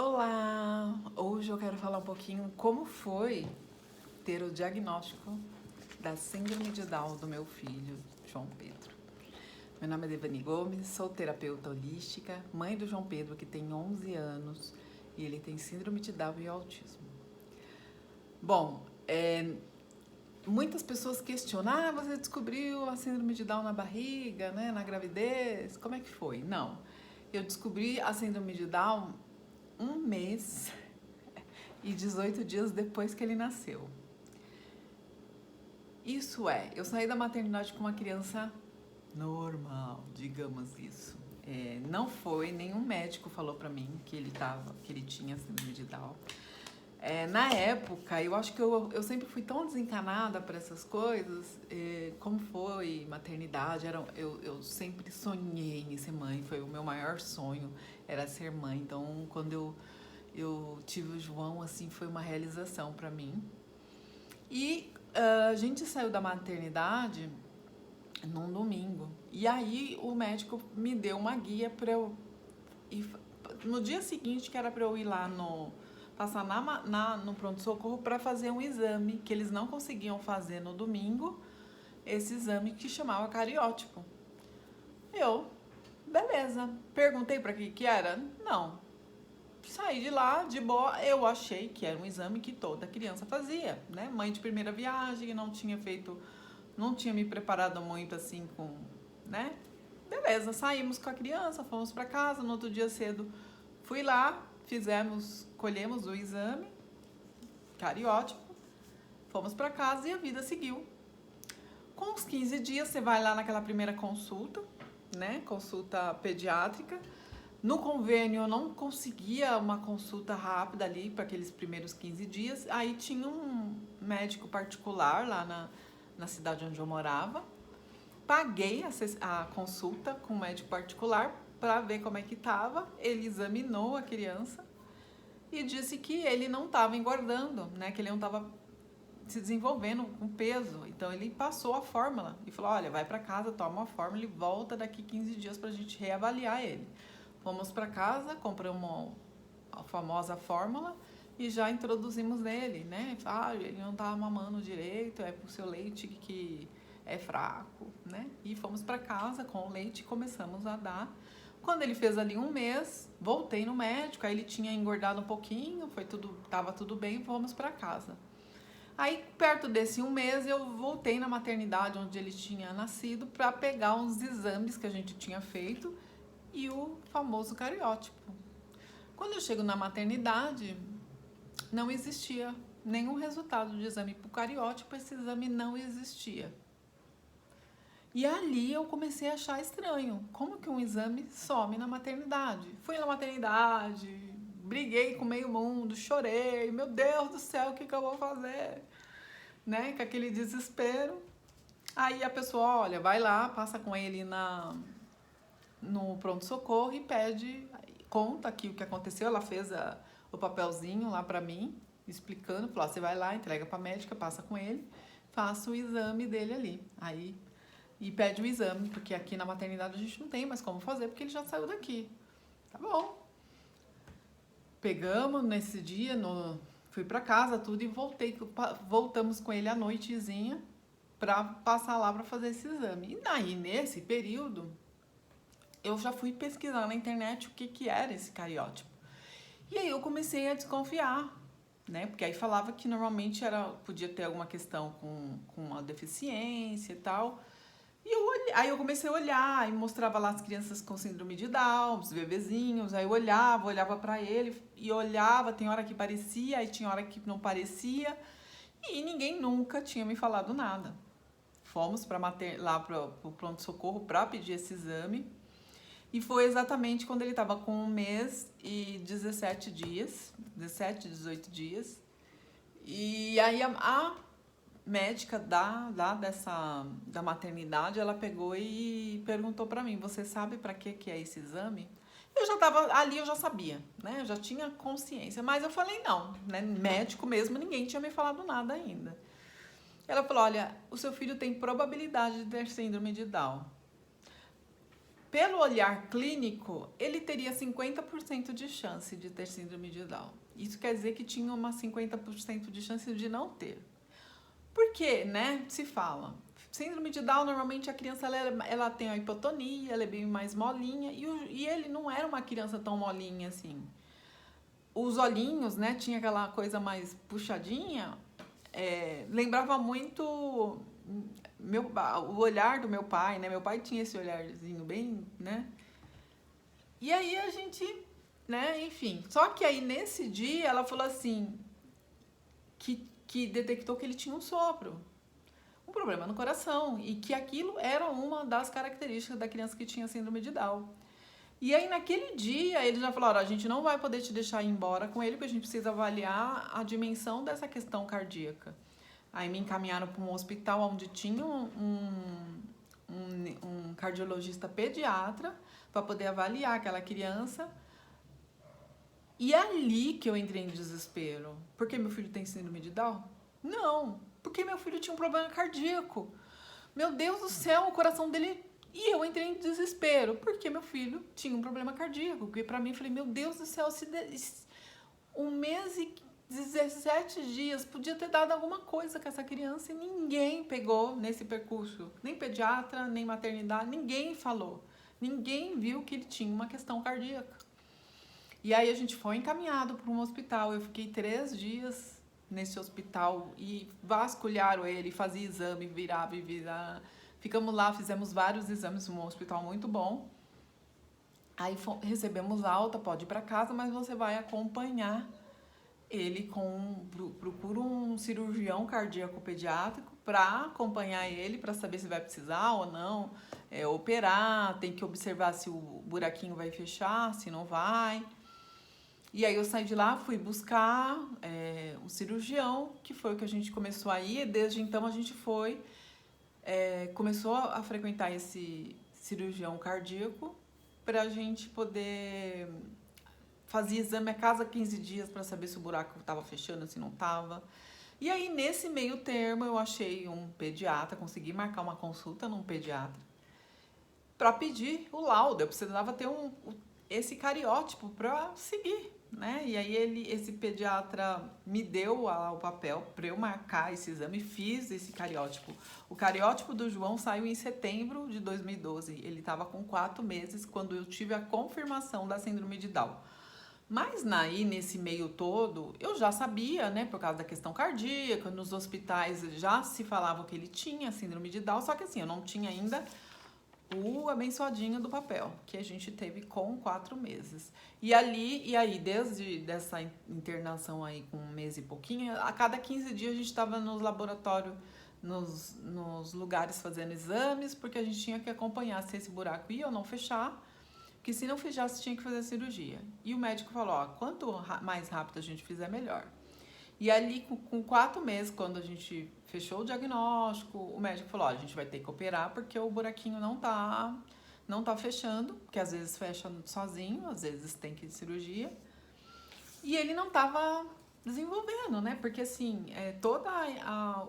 Olá! Hoje eu quero falar um pouquinho como foi ter o diagnóstico da síndrome de Down do meu filho, João Pedro. Meu nome é Devani Gomes, sou terapeuta holística, mãe do João Pedro, que tem 11 anos, e ele tem síndrome de Down e autismo. Bom, muitas pessoas questionam, você descobriu a síndrome de Down na barriga, né, na gravidez, como é que foi? Não, eu descobri a síndrome de Down 1 mês e 18 dias depois que ele nasceu. Isso é, eu saí da maternidade com uma criança normal, digamos isso. Não foi, nenhum médico falou pra mim que ele tinha síndrome de Down. Na época, eu acho que eu sempre fui tão desencanada para essas coisas, como foi maternidade, eu sempre sonhei em ser mãe, foi o meu maior sonho, era ser mãe. Então, quando eu tive o João, assim, foi uma realização para mim. E a gente saiu da maternidade num domingo. E aí o médico me deu uma guia para eu ir, no dia seguinte, que era para eu ir lá passar no pronto-socorro para fazer um exame que eles não conseguiam fazer no domingo, esse exame que chamava cariótipo. Beleza. Perguntei para que era? Não. Saí de lá, de boa, eu achei que era um exame que toda criança fazia, né? Mãe de primeira viagem, não tinha me preparado muito assim né? Beleza, saímos com a criança, fomos para casa, no outro dia cedo fui lá, colhemos o exame, cariótipo, fomos para casa e a vida seguiu. Com uns 15 dias você vai lá naquela primeira consulta, né? Consulta pediátrica. No convênio eu não conseguia uma consulta rápida ali para aqueles primeiros 15 dias. Aí tinha um médico particular lá na cidade onde eu morava. Paguei a consulta com o médico particular para ver como é que estava. Ele examinou a criança e disse que ele não estava engordando, né? Que ele não estava se desenvolvendo com peso. Então ele passou a fórmula e falou: olha, vai para casa, toma a fórmula e volta daqui 15 dias para a gente reavaliar ele. Fomos para casa, compramos a famosa fórmula e já introduzimos nele, né? Ele não tá mamando direito, é pro seu leite que é fraco, né? E fomos para casa com o leite e começamos a dar. Quando ele fez ali 1 mês, voltei no médico, aí ele tinha engordado um pouquinho, tava tudo bem, fomos para casa. Aí, perto desse 1 mês, eu voltei na maternidade onde ele tinha nascido para pegar uns exames que a gente tinha feito e o famoso cariótipo. Quando eu chego na maternidade, não existia nenhum resultado de exame pro cariótipo, esse exame não existia. E ali eu comecei a achar estranho, como que um exame some na maternidade? Fui na maternidade, briguei com meio mundo, chorei, meu Deus do céu, o que eu vou fazer? Né? Com aquele desespero. Aí a pessoa, olha, vai lá, passa com ele no pronto-socorro e conta aqui o que aconteceu. Ela fez o papelzinho lá pra mim, explicando, falou: você vai lá, entrega pra médica, passa com ele, faça o exame dele ali. Aí, e pede o exame, porque aqui na maternidade a gente não tem mais como fazer, porque ele já saiu daqui. Tá bom. Pegamos nesse dia, fui pra casa, tudo, e voltamos com ele à noitezinha pra passar lá pra fazer esse exame. E daí, nesse período, eu já fui pesquisar na internet o que era esse cariótipo. E aí eu comecei a desconfiar, né? Porque aí falava que normalmente podia ter alguma questão com uma deficiência e tal. Aí eu comecei a olhar e mostrava lá as crianças com síndrome de Down, os bebezinhos. Aí eu olhava pra ele e olhava, tem hora que parecia, aí tinha hora que não parecia. E ninguém nunca tinha me falado nada. Fomos lá pro pronto-socorro pra pedir esse exame. E foi exatamente quando ele estava com 1 mês e 17 dias, 17, 18 dias. E aí a médica da maternidade, ela pegou e perguntou pra mim: você sabe pra que é esse exame? Eu já tava ali, eu já sabia, né? Eu já tinha consciência, mas eu falei não, né? Médico mesmo, ninguém tinha me falado nada ainda. Ela falou: olha, o seu filho tem probabilidade de ter síndrome de Down. pelo olhar clínico, ele teria 50% de chance de ter síndrome de Down. Isso quer dizer que tinha uma 50% de chance de não ter. Por quê, né? Se fala. Síndrome de Down, normalmente a criança ela tem a hipotonia, ela é bem mais molinha, e ele não era uma criança tão molinha assim. Os olhinhos, né, tinha aquela coisa mais puxadinha, lembrava muito o olhar do meu pai, né? Meu pai tinha esse olharzinho bem, né? E aí a gente, né, enfim. Só que aí nesse dia ela falou assim, que detectou que ele tinha um sopro, um problema no coração, e que aquilo era uma das características da criança que tinha síndrome de Down. E aí naquele dia eles já falaram, a gente não vai poder te deixar ir embora com ele, porque a gente precisa avaliar a dimensão dessa questão cardíaca. Aí me encaminharam para um hospital onde tinha um cardiologista pediatra para poder avaliar aquela criança. E é ali que eu entrei em desespero. Porque meu filho tem síndrome de Down? Não, porque meu filho tinha um problema cardíaco. Meu Deus do céu, o coração dele... E eu entrei em desespero, porque meu filho tinha um problema cardíaco. Porque pra mim, eu falei, meu Deus do céu, um mês e 17 dias podia ter dado alguma coisa com essa criança e ninguém pegou nesse percurso. Nem pediatra, nem maternidade, ninguém falou. Ninguém viu que ele tinha uma questão cardíaca. E aí a gente foi encaminhado para um hospital. Eu fiquei 3 dias nesse hospital e vasculharam ele, fazia exame, virava e virava. Ficamos lá, fizemos vários exames, um hospital muito bom. Aí recebemos alta, pode ir para casa, mas você vai acompanhar ele procura um cirurgião cardíaco pediátrico para acompanhar ele, para saber se vai precisar ou não operar, tem que observar se o buraquinho vai fechar, se não vai. E aí eu saí de lá, fui buscar um cirurgião, que foi o que a gente começou a ir, e desde então a gente começou a frequentar esse cirurgião cardíaco para a gente poder fazer exame a cada 15 dias para saber se o buraco estava fechando, se não estava. E aí, nesse meio termo, eu achei um pediatra, consegui marcar uma consulta num pediatra para pedir o laudo. Eu precisava ter esse cariótipo para seguir, né? E aí esse pediatra me deu o papel para eu marcar esse exame, fiz esse cariótipo. O cariótipo do João saiu em setembro de 2012. Ele estava com 4 meses quando eu tive a confirmação da síndrome de Down. Mas nesse meio todo, eu já sabia, né, por causa da questão cardíaca, nos hospitais já se falava que ele tinha síndrome de Down, só que assim, eu não tinha ainda o abençoadinho do papel, que a gente teve com 4 meses. E aí, desde dessa internação aí com 1 mês e pouquinho, a cada 15 dias a gente estava nos laboratórios, nos lugares fazendo exames, porque a gente tinha que acompanhar se esse buraco ia ou não fechar, que se não fechasse tinha que fazer a cirurgia. E o médico falou, ó, quanto mais rápido a gente fizer, melhor. E ali, com 4 meses, quando a gente fechou o diagnóstico, o médico falou, ó, a gente vai ter que operar porque o buraquinho não tá fechando, porque às vezes fecha sozinho, às vezes tem que ir de cirurgia. E ele não tava desenvolvendo, né? Porque assim,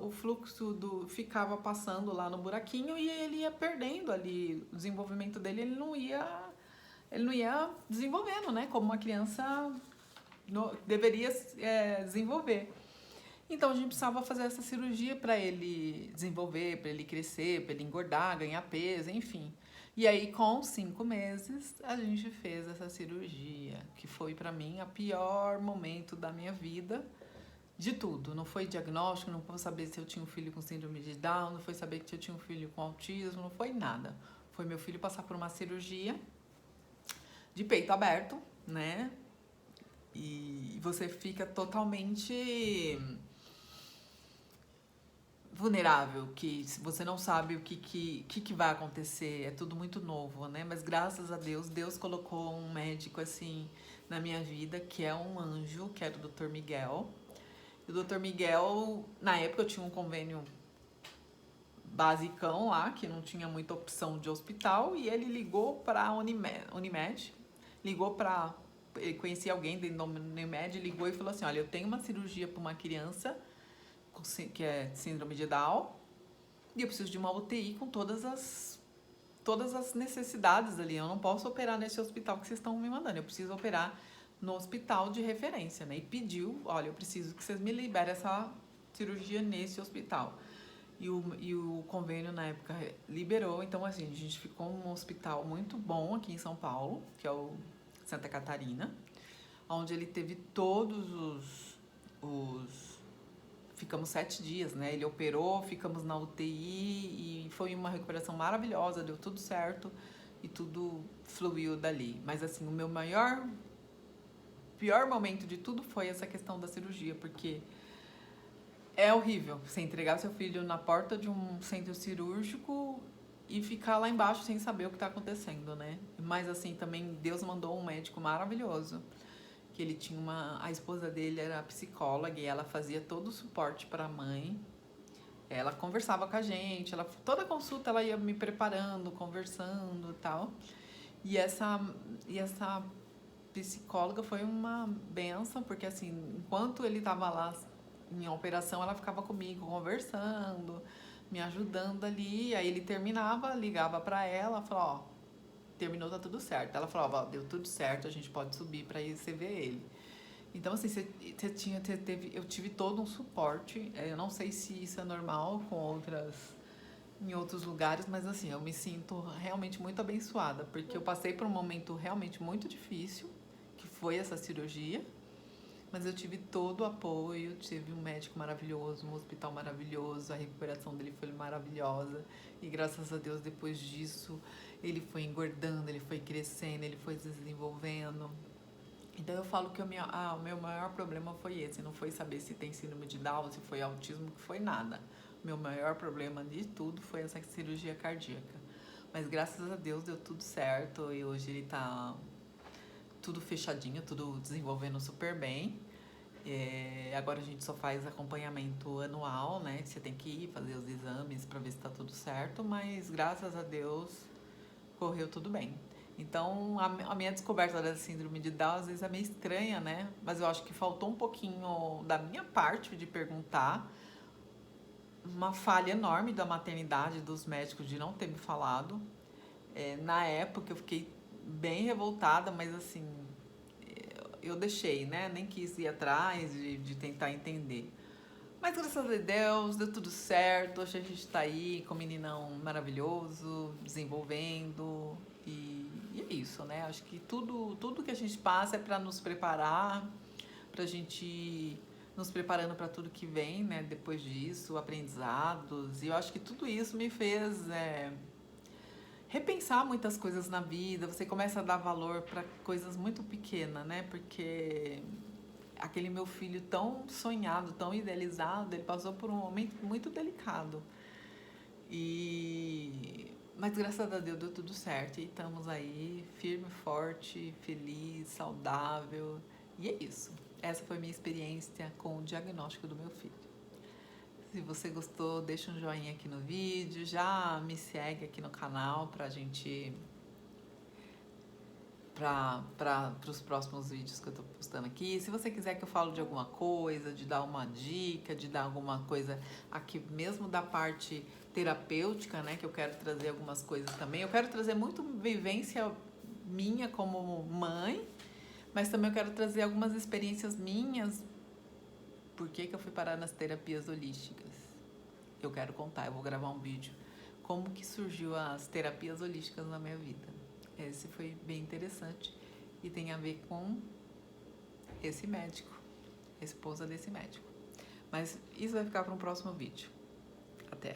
o fluxo ficava passando lá no buraquinho e ele ia perdendo ali o desenvolvimento dele, ele não ia desenvolvendo, né? Como uma criança deveria desenvolver. Então a gente precisava fazer essa cirurgia para ele desenvolver, para ele crescer, para ele engordar, ganhar peso, enfim. E aí com 5 meses a gente fez essa cirurgia, que foi para mim o pior momento da minha vida, de tudo. Não foi diagnóstico, não foi saber se eu tinha um filho com síndrome de Down, não foi saber que eu tinha um filho com autismo, não foi nada. Foi meu filho passar por uma cirurgia de peito aberto, né? E você fica totalmente vulnerável, que você não sabe o que vai acontecer, é tudo muito novo, né? Mas graças a Deus, Deus colocou um médico assim na minha vida, que é um anjo, que era o Dr. Miguel. E o Dr. Miguel, na época eu tinha um convênio basicão lá, que não tinha muita opção de hospital, e ele ligou para Unimed, ele conhecia alguém dentro da Unimed, ligou e falou assim, olha, eu tenho uma cirurgia para uma criança que é síndrome de Down, e eu preciso de uma UTI com todas todas as necessidades ali. Eu não posso operar nesse hospital que vocês estão me mandando. Eu preciso operar no hospital de referência, né? E pediu, olha, eu preciso que vocês me liberem essa cirurgia nesse hospital. E o convênio na época liberou. Então, assim, a gente ficou num hospital muito bom aqui em São Paulo, que é o Santa Catarina, onde ele teve todos os ficamos 7 dias, né? Ele operou, ficamos na UTI e foi uma recuperação maravilhosa, deu tudo certo e tudo fluiu dali. Mas assim, o meu pior momento de tudo foi essa questão da cirurgia, porque é horrível você entregar seu filho na porta de um centro cirúrgico e ficar lá embaixo sem saber o que tá acontecendo, né? Mas assim, também Deus mandou um médico maravilhoso, que ele tinha a esposa dele era psicóloga e ela fazia todo o suporte para a mãe. Ela conversava com a gente, toda consulta ela ia me preparando, conversando e tal. E essa psicóloga foi uma benção, porque assim, enquanto ele estava lá em operação, ela ficava comigo conversando, me ajudando ali. Aí ele terminava, ligava para ela, falava, ó, terminou, tá tudo certo. Ela falava, ó, deu tudo certo, a gente pode subir para ir você ver ele. Então, assim, eu tive todo um suporte. Eu não sei se isso é normal em outros lugares, mas assim, eu me sinto realmente muito abençoada, porque eu passei por um momento realmente muito difícil, que foi essa cirurgia, mas eu tive todo o apoio, tive um médico maravilhoso, um hospital maravilhoso, a recuperação dele foi maravilhosa, e graças a Deus, depois disso, ele foi engordando, ele foi crescendo, ele foi se desenvolvendo. Então eu falo que o meu maior problema foi esse, não foi saber se tem síndrome de Down, se foi autismo, que foi nada. O meu maior problema de tudo foi essa cirurgia cardíaca. Mas graças a Deus deu tudo certo e hoje ele tá tudo fechadinho, tudo desenvolvendo super bem. Agora a gente só faz acompanhamento anual, né? Você tem que ir fazer os exames para ver se tá tudo certo, mas graças a Deus correu tudo bem. Então, a minha descoberta da síndrome de Down às vezes é meio estranha, né? Mas eu acho que faltou um pouquinho da minha parte de perguntar. Uma falha enorme da maternidade, dos médicos, de não ter me falado. Na época eu fiquei bem revoltada, mas assim, eu deixei, né? Nem quis ir atrás de tentar entender. Mas graças a Deus, deu tudo certo. Hoje a gente tá aí com um meninão maravilhoso, desenvolvendo. E é isso, né? Acho que tudo que a gente passa é para nos preparar, pra gente ir nos preparando para tudo que vem, né? Depois disso, aprendizados. E eu acho que tudo isso me fez repensar muitas coisas na vida. Você começa a dar valor para coisas muito pequenas, né? Porque aquele meu filho tão sonhado, tão idealizado, ele passou por um momento muito delicado. Mas graças a Deus deu tudo certo e estamos aí, firme, forte, feliz, saudável. E é isso. Essa foi a minha experiência com o diagnóstico do meu filho. Se você gostou, deixa um joinha aqui no vídeo, já me segue aqui no canal pra gente para os próximos vídeos que eu tô postando aqui. Se você quiser que eu fale de alguma coisa, de dar uma dica, de dar alguma coisa aqui mesmo da parte terapêutica, né, que eu quero trazer algumas coisas também. Eu quero trazer muito vivência minha como mãe, mas também eu quero trazer algumas experiências minhas. Por que eu fui parar nas terapias holísticas? Eu quero contar, eu vou gravar um vídeo como que surgiu as terapias holísticas na minha vida. Esse foi bem interessante e tem a ver com esse médico, a esposa desse médico. Mas isso vai ficar para um próximo vídeo. Até!